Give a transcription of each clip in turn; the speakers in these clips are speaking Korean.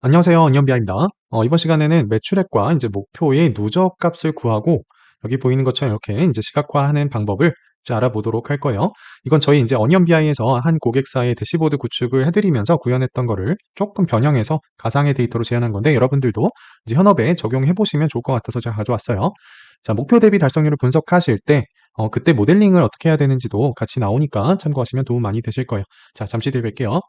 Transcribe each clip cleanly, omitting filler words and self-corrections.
안녕하세요. 언니언비아입니다. 이번 시간에는 매출액과 이제 목표의 누적 값을 구하고 여기 보이는 것처럼 이렇게 이제 시각화하는 방법을 이제 알아보도록 할 거예요. 이건 저희 이제 언니언비아에서 한 고객사의 대시보드 구축을 해드리면서 구현했던 거를 조금 변형해서 가상의 데이터로 재현한 건데 여러분들도 이제 현업에 적용해 보시면 좋을 것 같아서 제가 가져왔어요. 자, 목표 대비 달성률을 분석하실 때 그때 모델링을 어떻게 해야 되는지도 같이 나오니까 참고하시면 도움 많이 되실 거예요. 자, 잠시 뒤에 뵐게요.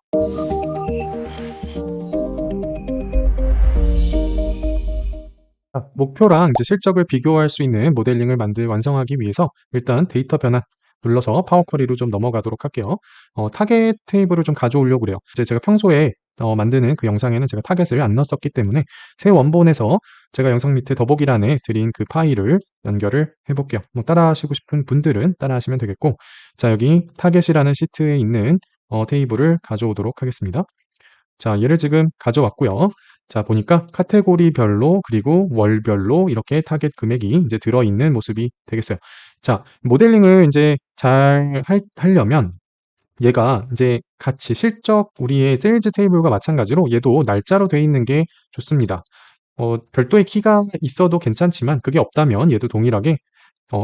목표랑 이제 실적을 비교할 수 있는 모델링을 완성하기 위해서 일단 데이터 변환 눌러서 파워 쿼리로 좀 넘어가도록 할게요. 타겟 테이블을 좀 가져오려고 그래요. 이제 제가 평소에 만드는 그 영상에는 제가 타겟을 안 넣었었기 때문에 새 원본에서 제가 영상 밑에 더보기란에 드린 그 파일을 연결을 해볼게요. 뭐 따라 하시고 싶은 분들은 따라 하시면 되겠고, 자, 여기 타겟이라는 시트에 있는 테이블을 가져오도록 하겠습니다. 자, 얘를 지금 가져왔고요. 자, 보니까 카테고리별로 그리고 월별로 이렇게 타겟 금액이 이제 들어있는 모습이 되겠어요. 자, 모델링을 이제 하려면 얘가 이제 같이 실적 우리의 세일즈 테이블과 마찬가지로 얘도 날짜로 돼 있는 게 좋습니다. 별도의 키가 있어도 괜찮지만 그게 없다면 얘도 동일하게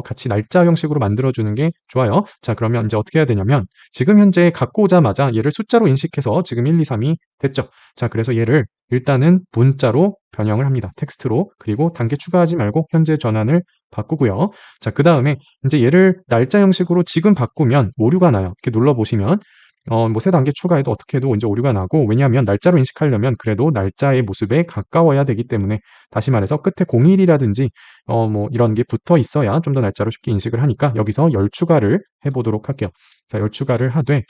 같이 날짜 형식으로 만들어주는 게 좋아요. 자, 그러면 이제 어떻게 해야 되냐면 지금 현재 갖고 오자마자 얘를 숫자로 인식해서 지금 1, 2, 3이 됐죠. 자, 그래서 얘를 일단은 문자로 변형을 합니다. 텍스트로. 그리고 단계 추가하지 말고 현재 전환을 바꾸고요. 자, 그 다음에 이제 얘를 날짜 형식으로 지금 바꾸면 오류가 나요. 이렇게 눌러보시면 뭐 세 단계 추가해도 어떻게 해도 이제 오류가 나고, 왜냐하면 날짜로 인식하려면 그래도 날짜의 모습에 가까워야 되기 때문에, 다시 말해서 끝에 01이라든지 뭐 이런 게 붙어 있어야 좀 더 날짜로 쉽게 인식을 하니까 여기서 열 추가를 해보도록 할게요. 자, 열 추가를 하되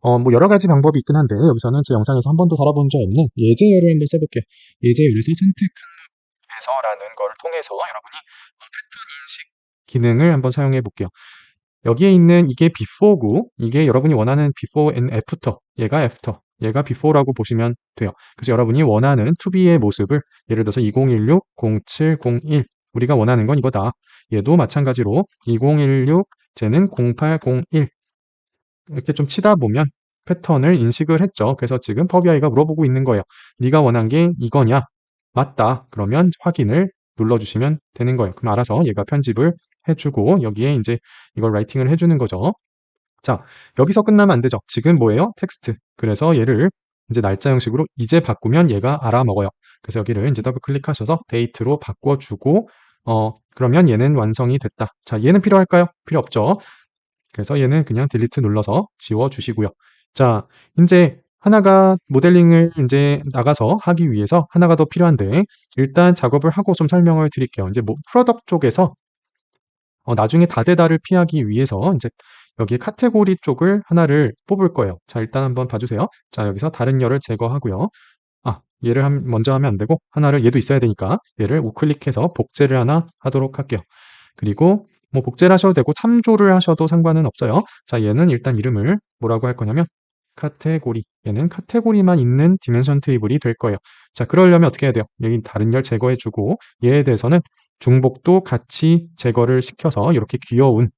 뭐 여러 가지 방법이 있긴 한데 여기서는 제 영상에서 한 번도 달아본 적 없는 예제열을 한번 써볼게요. 예제열에서 선택해서라는 걸 통해서 여러분이 패턴 인식 기능을 한번 사용해 볼게요. 여기에 있는 이게 before고 이게 여러분이 원하는 before and after, 얘가 after, 얘가 before라고 보시면 돼요. 그래서 여러분이 원하는 to-be의 모습을 예를 들어서 2016, 07, 01 우리가 원하는 건 이거다. 얘도 마찬가지로 2016, 쟤는 08, 01 이렇게 좀 치다 보면 패턴을 인식을 했죠. 그래서 지금 퍼비아이가 물어보고 있는 거예요. 네가 원한 게 이거냐? 맞다. 그러면 확인을 눌러주시면 되는 거예요. 그럼 알아서 얘가 편집을 해주고 여기에 이제 이걸 라이팅을 해주는 거죠. 자, 여기서 끝나면 안 되죠. 지금 뭐예요? 텍스트. 그래서 얘를 이제 날짜 형식으로 이제 바꾸면 얘가 알아먹어요. 그래서 여기를 이제 더블 클릭하셔서 데이트로 바꿔주고 그러면 얘는 완성이 됐다. 자, 얘는 필요할까요? 필요 없죠. 그래서 얘는 그냥 딜리트 눌러서 지워주시고요. 자, 이제 하나가 모델링을 이제 나가서 하기 위해서 하나가 더 필요한데 일단 작업을 하고 좀 설명을 드릴게요. 이제 뭐 프로덕트 쪽에서 나중에 다대다를 피하기 위해서 이제 여기 카테고리 쪽을 하나를 뽑을 거예요. 자, 일단 한번 봐주세요. 자, 여기서 다른 열을 제거하고요. 얘를 먼저 하면 안 되고 하나를 얘도 있어야 되니까 얘를 우클릭해서 복제를 하나 하도록 할게요. 그리고 뭐 복제를 하셔도 되고 참조를 하셔도 상관은 없어요. 자, 얘는 일단 이름을 뭐라고 할 거냐면 카테고리. 얘는 카테고리만 있는 디멘션 테이블이 될 거예요. 자, 그러려면 어떻게 해야 돼요? 여기 다른 열 제거해주고 얘에 대해서는 중복도 같이 제거를 시켜서 이렇게 귀여운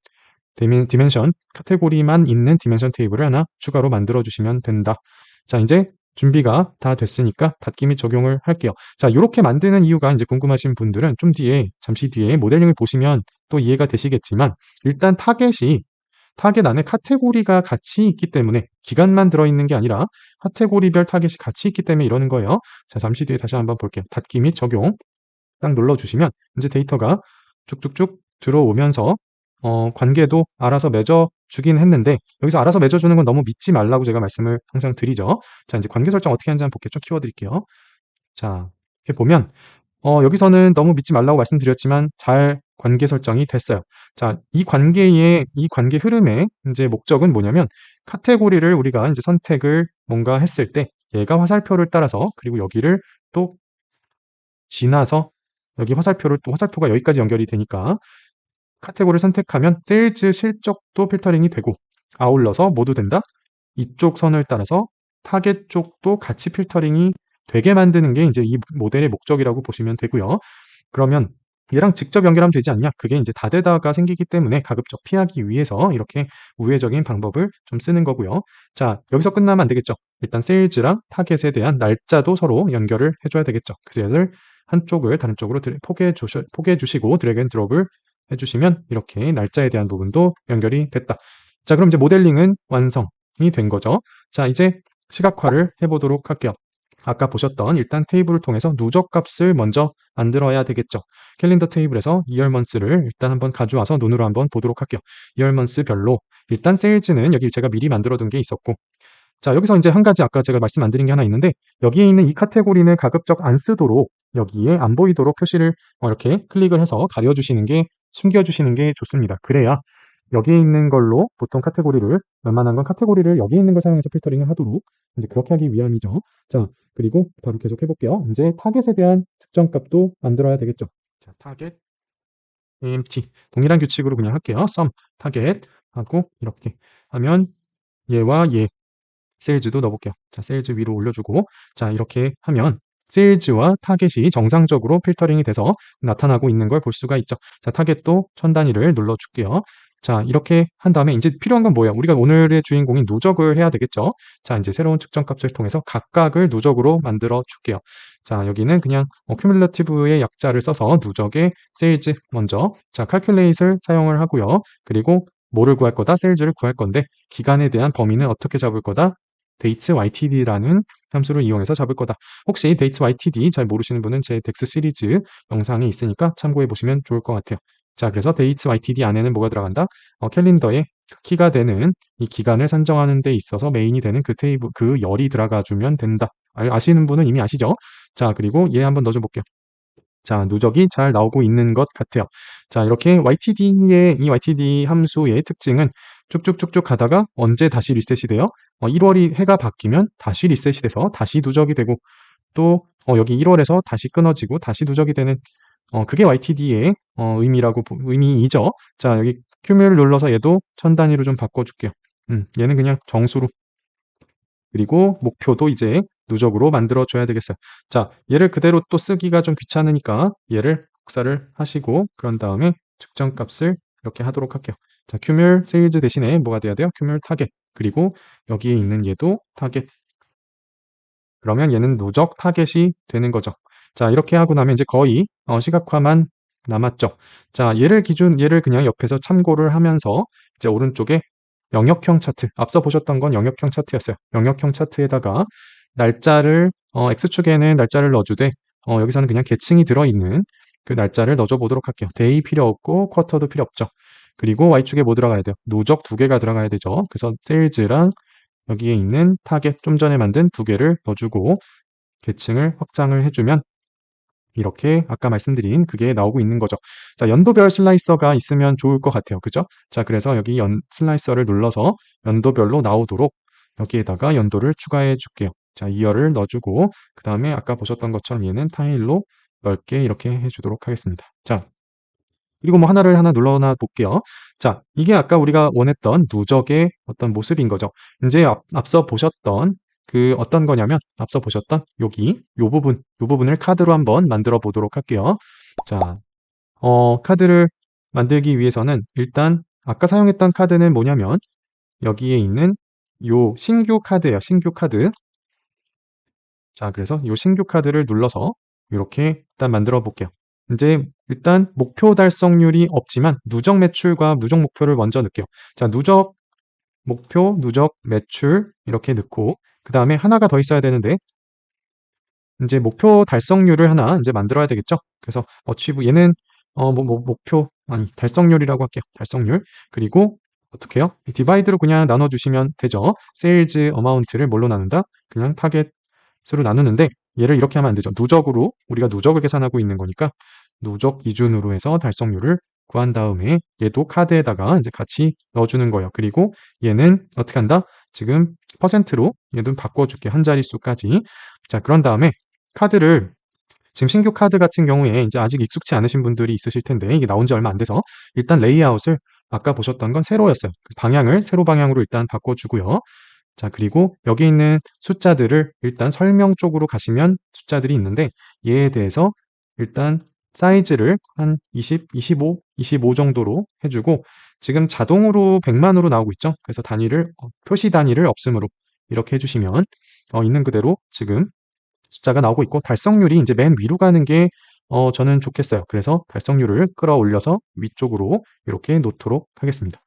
디멘션 카테고리만 있는 디멘션 테이블을 하나 추가로 만들어 주시면 된다. 자, 이제 준비가 다 됐으니까 닫기 및 적용을 할게요. 자, 이렇게 만드는 이유가 이제 궁금하신 분들은 좀 뒤에, 잠시 뒤에 모델링을 보시면 또 이해가 되시겠지만, 일단 타겟 안에 카테고리가 같이 있기 때문에 기간만 들어있는 게 아니라 카테고리별 타겟이 같이 있기 때문에 이러는 거예요. 자, 잠시 뒤에 다시 한번 볼게요. 닫기 및 적용 딱 눌러주시면 이제 데이터가 쭉쭉쭉 들어오면서 관계도 알아서 맺어주긴 했는데 여기서 알아서 맺어주는 건 너무 믿지 말라고 제가 말씀을 항상 드리죠. 자, 이제 관계 설정 어떻게 하는지 한번 볼게요. 좀 키워드릴게요. 자, 이렇게 보면 여기서는 너무 믿지 말라고 말씀드렸지만 잘 관계 설정이 됐어요. 자, 이 관계 흐름의 이제 목적은 뭐냐면 카테고리를 우리가 이제 선택을 뭔가 했을 때 얘가 화살표를 따라서 그리고 여기를 또 지나서 여기 화살표가 여기까지 연결이 되니까 카테고리를 선택하면 세일즈 실적도 필터링이 되고 아울러서 모두 된다. 이쪽 선을 따라서 타겟 쪽도 같이 필터링이 되게 만드는 게 이제 이 모델의 목적이라고 보시면 되고요. 그러면 얘랑 직접 연결하면 되지 않냐? 그게 이제 다되다가 생기기 때문에 가급적 피하기 위해서 이렇게 우회적인 방법을 좀 쓰는 거고요. 자, 여기서 끝나면 안 되겠죠. 일단 세일즈랑 타겟에 대한 날짜도 서로 연결을 해줘야 되겠죠. 그래서 얘를 한쪽을 다른 쪽으로 포개해 주시고 드래그 앤 드롭을 해주시면 이렇게 날짜에 대한 부분도 연결이 됐다. 자, 그럼 이제 모델링은 완성이 된 거죠. 자, 이제 시각화를 해보도록 할게요. 아까 보셨던 일단 테이블을 통해서 누적 값을 먼저 만들어야 되겠죠. 캘린더 테이블에서 이얼먼스를 일단 한번 가져와서 눈으로 한번 보도록 할게요. 이얼먼스 별로 일단 세일즈는 여기 제가 미리 만들어 둔 게 있었고, 자, 여기서 이제 한 가지 아까 제가 말씀 안 드린 게 하나 있는데, 여기에 있는 이 카테고리는 가급적 안 쓰도록 여기에 안 보이도록 표시를 이렇게 클릭을 해서 가려주시는 게, 숨겨주시는 게 좋습니다. 그래야 여기에 있는 걸로 보통 카테고리를, 웬만한 건 카테고리를 여기에 있는 걸 사용해서 필터링을 하도록 이제 그렇게 하기 위함이죠. 자, 그리고 바로 계속 해볼게요. 이제 타겟에 대한 측정 값도 만들어야 되겠죠. 자, 타겟 empty 동일한 규칙으로 그냥 할게요. sum 타겟 하고 이렇게 하면 얘와 얘 세일즈도 넣어볼게요. 자, 세일즈 위로 올려주고, 자, 이렇게 하면 세일즈와 타겟이 정상적으로 필터링이 돼서 나타나고 있는 걸 볼 수가 있죠. 자, 타겟도 천 단위를 눌러줄게요. 자, 이렇게 한 다음에 이제 필요한 건 뭐예요? 우리가 오늘의 주인공인 누적을 해야 되겠죠. 자, 이제 새로운 측정 값을 통해서 각각을 누적으로 만들어 줄게요. 자, 여기는 그냥 큐뮬러티브의 약자를 써서 누적의 세일즈 먼저, 자, calculate을 사용을 하고요. 그리고 뭐를 구할 거다? 세일즈를 구할 건데 기간에 대한 범위는 어떻게 잡을 거다? dates ytd라는 함수를 이용해서 잡을 거다. 혹시 dates ytd 잘 모르시는 분은 제 덱스 시리즈 영상이 있으니까 참고해 보시면 좋을 것 같아요. 자, 그래서 dates ytd 안에는 뭐가 들어간다? 캘린더에 키가 되는 이 기간을 산정하는 데 있어서 메인이 되는 그 테이블, 그 열이 들어가 주면 된다. 아시는 분은 이미 아시죠? 자, 그리고 얘 한번 넣어줘 볼게요. 자, 누적이 잘 나오고 있는 것 같아요. 자, 이렇게 이 YTD 함수의 특징은 쭉쭉쭉쭉 가다가 언제 다시 리셋이 돼요? 1월이 해가 바뀌면 다시 리셋이 돼서 다시 누적이 되고, 또 여기 1월에서 다시 끊어지고 다시 누적이 되는, 그게 YTD의 의미이죠. 자, 여기 큐뮬 눌러서 얘도 천 단위로 좀 바꿔줄게요. 얘는 그냥 정수로. 그리고 목표도 이제 누적으로 만들어줘야 되겠어요. 자, 얘를 그대로 또 쓰기가 좀 귀찮으니까 얘를 복사를 하시고 그런 다음에 측정 값을 이렇게 하도록 할게요. 자, 큐뮬 세일즈 대신에 뭐가 돼야 돼요? 큐뮬 타겟. 그리고 여기에 있는 얘도 타겟. 그러면 얘는 누적 타겟이 되는 거죠. 자, 이렇게 하고 나면 이제 거의 시각화만 남았죠. 자, 얘를 그냥 옆에서 참고를 하면서 이제 오른쪽에 영역형 차트, 앞서 보셨던 건 영역형 차트였어요. 영역형 차트에다가 날짜를, X축에는 날짜를 넣어주되, 여기서는 그냥 계층이 들어있는 그 날짜를 넣어줘 보도록 할게요. 데이 필요 없고, 쿼터도 필요 없죠. 그리고 Y축에 뭐 들어가야 돼요? 누적 두 개가 들어가야 되죠. 그래서 세일즈랑 여기에 있는 타겟 좀 전에 만든 두 개를 넣어주고, 계층을 확장을 해주면 이렇게 아까 말씀드린 그게 나오고 있는 거죠. 자, 연도별 슬라이서가 있으면 좋을 것 같아요. 그죠? 자, 그래서 여기 슬라이서를 눌러서 연도별로 나오도록 여기에다가 연도를 추가해 줄게요. 자, 2열을 넣어주고 그 다음에 아까 보셨던 것처럼 얘는 타일로 넓게 이렇게 해주도록 하겠습니다. 자, 그리고 뭐 하나를 하나 눌러놔 볼게요. 자, 이게 아까 우리가 원했던 누적의 어떤 모습인 거죠. 이제 앞서 보셨던 그 어떤 거냐면 앞서 보셨던 여기 요 부분을 카드로 한번 만들어 보도록 할게요. 자, 카드를 만들기 위해서는 일단 아까 사용했던 카드는 뭐냐면 여기에 있는 요 신규 카드예요. 신규 카드. 자, 그래서 요 신규 카드를 눌러서 이렇게 일단 만들어 볼게요. 이제 일단 목표 달성률이 없지만 누적 매출과 누적 목표를 먼저 넣을게요. 자, 누적 목표, 누적 매출 이렇게 넣고 그 다음에 하나가 더 있어야 되는데 이제 목표 달성률을 하나 이제 만들어야 되겠죠. 그래서 어치브 얘는 목표 아니 달성률이라고 할게요. 달성률. 그리고 어떻게 해요? 디바이드로 그냥 나눠주시면 되죠. 세일즈 어마운트를 뭘로 나눈다? 그냥 타겟으로 나누는데 얘를 이렇게 하면 안 되죠. 누적으로 우리가 누적을 계산하고 있는 거니까 누적 기준으로 해서 달성률을 구한 다음에 얘도 카드에다가 이제 같이 넣어주는 거예요. 그리고 얘는 어떻게 한다? 지금 퍼센트로 얘도 바꿔줄게. 한 자릿수까지. 자, 그런 다음에 카드를 지금 신규 카드 같은 경우에 이제 아직 익숙치 않으신 분들이 있으실 텐데 이게 나온 지 얼마 안 돼서 일단 레이아웃을 아까 보셨던 건 세로였어요. 방향을 세로 방향으로 일단 바꿔주고요. 자, 그리고 여기 있는 숫자들을 일단 설명 쪽으로 가시면 숫자들이 있는데 얘에 대해서 일단 사이즈를 한 20, 25, 25 정도로 해주고 지금 자동으로 100만으로 나오고 있죠. 그래서 단위를 표시 단위를 없음으로 이렇게 해주시면 있는 그대로 지금 숫자가 나오고 있고 달성률이 이제 맨 위로 가는 게 저는 좋겠어요. 그래서 달성률을 끌어올려서 위쪽으로 이렇게 놓도록 하겠습니다.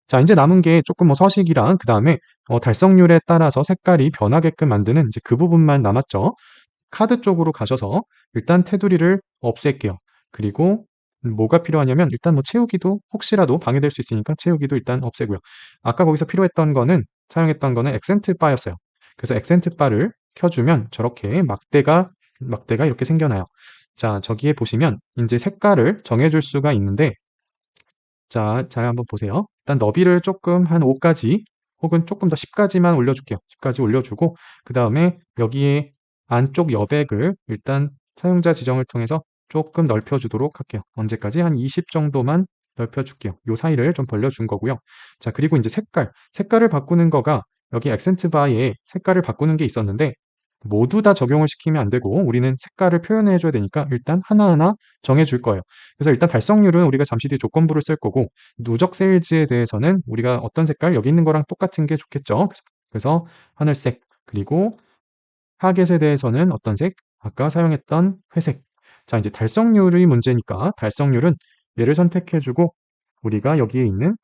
자, 이제 남은 게 조금 뭐 서식이랑 그다음에 달성률에 따라서 색깔이 변하게끔 만드는 이제 그 부분만 남았죠. 카드 쪽으로 가셔서 일단 테두리를 없앨게요. 그리고 뭐가 필요하냐면 일단 뭐 채우기도 혹시라도 방해될 수 있으니까 채우기도 일단 없애고요. 아까 거기서 필요했던 거는 사용했던 거는 액센트 바였어요. 그래서 액센트 바를 켜주면 저렇게 막대가 이렇게 생겨나요. 자, 저기에 보시면 이제 색깔을 정해줄 수가 있는데 자, 잘 한번 보세요. 일단 너비를 조금 한 5까지 혹은 조금 더 10까지만 올려줄게요. 10까지 올려주고 그 다음에 여기에 안쪽 여백을 일단 사용자 지정을 통해서 조금 넓혀주도록 할게요. 언제까지? 한 20 정도만 넓혀줄게요. 요 사이를 좀 벌려준 거고요. 자, 그리고 이제 색깔을 바꾸는 거가 여기 액센트 바에 색깔을 바꾸는 게 있었는데 모두 다 적용을 시키면 안 되고 우리는 색깔을 표현해 줘야 되니까 일단 하나하나 정해 줄 거예요. 그래서 일단 달성률은 우리가 잠시 뒤에 조건부를 쓸 거고 누적 세일즈에 대해서는 우리가 어떤 색깔 여기 있는 거랑 똑같은 게 좋겠죠. 그래서 하늘색 그리고 타겟에 대해서는 어떤 색? 아까 사용했던 회색. 자, 이제 달성률이 문제니까 달성률은 얘를 선택해 주고 우리가 여기에 있는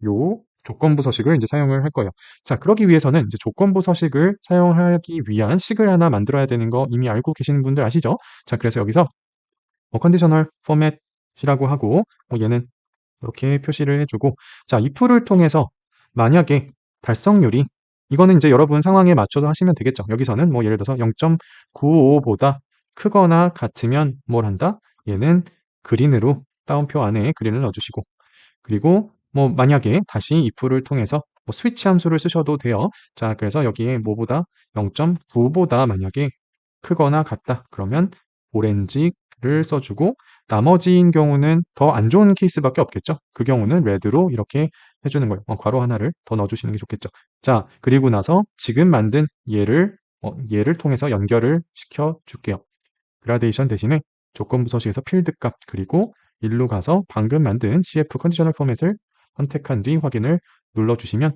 요 조건부 서식을 이제 사용을 할 거예요. 자, 그러기 위해서는 이제 조건부 서식을 사용하기 위한 식을 하나 만들어야 되는 거 이미 알고 계시는 분들 아시죠? 자, 그래서 여기서 컨디셔널 포맷이라고 하고 얘는 이렇게 표시를 해주고 자, if를 통해서 만약에 달성률이 이거는 이제 여러분 상황에 맞춰서 하시면 되겠죠. 여기서는 뭐 예를 들어서 0.95보다 크거나 같으면 뭘 한다? 얘는 그린으로 따옴표 안에 그린을 넣어주시고 그리고 뭐 만약에 다시 if를 통해서 뭐 스위치 함수를 쓰셔도 돼요. 자, 그래서 여기에 뭐보다 0.9보다 만약에 크거나 같다. 그러면 오렌지를 써주고 나머지인 경우는 더 안 좋은 케이스밖에 없겠죠. 그 경우는 레드로 이렇게 해주는 거예요. 괄호 하나를 더 넣어주시는 게 좋겠죠. 자, 그리고 나서 지금 만든 얘를 통해서 연결을 시켜 줄게요. 그라데이션 대신에 조건부 서식에서 필드값 그리고 일로 가서 방금 만든 CF 컨디셔널 포맷을 선택한 뒤 확인을 눌러주시면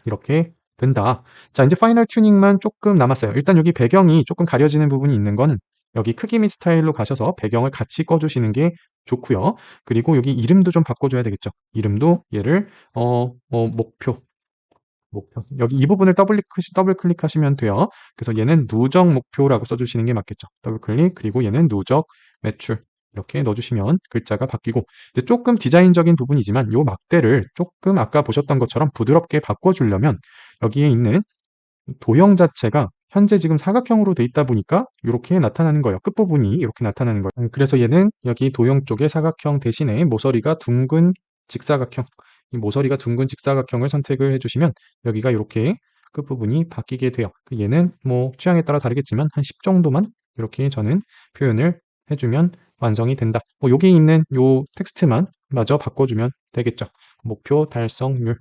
이렇게 된다. 자, 이제 파이널 튜닝만 조금 남았어요. 일단 여기 배경이 조금 가려지는 부분이 있는 거는 여기 크기 및 스타일로 가셔서 배경을 같이 꺼주시는 게 좋고요. 그리고 여기 이름도 좀 바꿔줘야 되겠죠. 이름도 얘를 목표. 여기 이 부분을 더블 클릭하시면 돼요. 그래서 얘는 누적 목표라고 써주시는 게 맞겠죠. 더블 클릭, 그리고 얘는 누적 매출. 이렇게 넣어주시면 글자가 바뀌고, 이제 조금 디자인적인 부분이지만 요 막대를 조금 아까 보셨던 것처럼 부드럽게 바꿔주려면 여기에 있는 도형 자체가 현재 지금 사각형으로 돼 있다 보니까 이렇게 나타나는 거예요. 끝부분이 이렇게 나타나는 거예요. 그래서 얘는 여기 도형 쪽의 사각형 대신에 모서리가 둥근 직사각형, 이 모서리가 둥근 직사각형을 선택을 해주시면 여기가 이렇게 끝부분이 바뀌게 돼요. 얘는 뭐 취향에 따라 다르겠지만 한 10 정도만 이렇게 저는 표현을 해주면 완성이 된다. 뭐 여기 있는 요 텍스트만 마저 바꿔주면 되겠죠. 목표 달성률.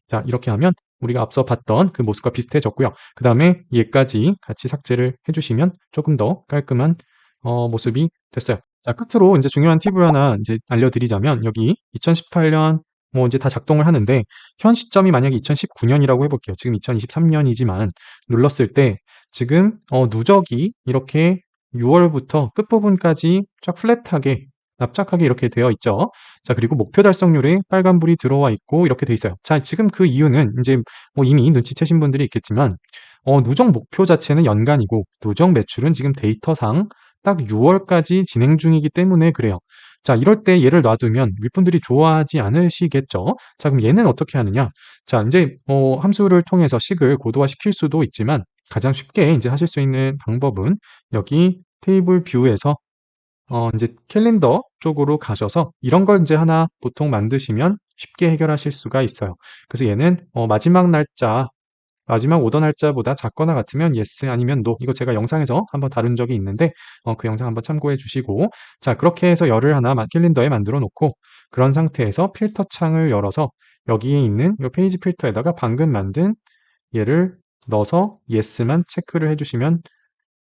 자, 이렇게 하면 우리가 앞서 봤던 그 모습과 비슷해졌고요. 그 다음에 얘까지 같이 삭제를 해주시면 조금 더 깔끔한 모습이 됐어요. 자, 끝으로 이제 중요한 팁을 하나 이제 알려드리자면 여기 2018년 뭐 이제 다 작동을 하는데 현 시점이 만약에 2019년이라고 해볼게요. 지금 2023년이지만 눌렀을 때 지금 누적이 이렇게 6월부터 끝부분까지 쫙 플랫하게 납작하게 이렇게 되어 있죠. 자, 그리고 목표 달성률에 빨간불이 들어와 있고 이렇게 돼 있어요. 자, 지금 그 이유는 이제 뭐 이미 눈치채신 분들이 있겠지만 누적 목표 자체는 연간이고 누적 매출은 지금 데이터상 딱 6월까지 진행 중이기 때문에 그래요. 자, 이럴 때 얘를 놔두면 윗분들이 좋아하지 않으시겠죠? 자, 그럼 얘는 어떻게 하느냐? 자, 이제 함수를 통해서 식을 고도화시킬 수도 있지만 가장 쉽게 이제 하실 수 있는 방법은 여기 테이블 뷰에서 이제 캘린더 쪽으로 가셔서 이런 걸 이제 하나 보통 만드시면 쉽게 해결하실 수가 있어요. 그래서 얘는 마지막 오더 날짜보다 작거나 같으면 yes 아니면 no. 이거 제가 영상에서 한번 다룬 적이 있는데 그 영상 한번 참고해 주시고 자, 그렇게 해서 열을 하나 캘린더에 만들어 놓고 그런 상태에서 필터 창을 열어서 여기에 있는 이 페이지 필터에다가 방금 만든 얘를 넣어서 yes만 체크를 해주시면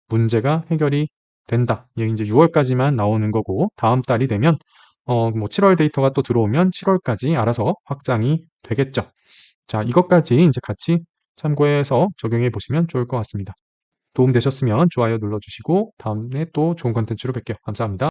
문제가 해결이 된다. 이게 이제 6월까지만 나오는 거고 다음 달이 되면 뭐 7월 데이터가 또 들어오면 7월까지 알아서 확장이 되겠죠. 자, 이것까지 이제 같이 참고해서 적용해 보시면 좋을 것 같습니다. 도움 되셨으면 좋아요 눌러주시고 다음에 또 좋은 컨텐츠로 뵐게요. 감사합니다.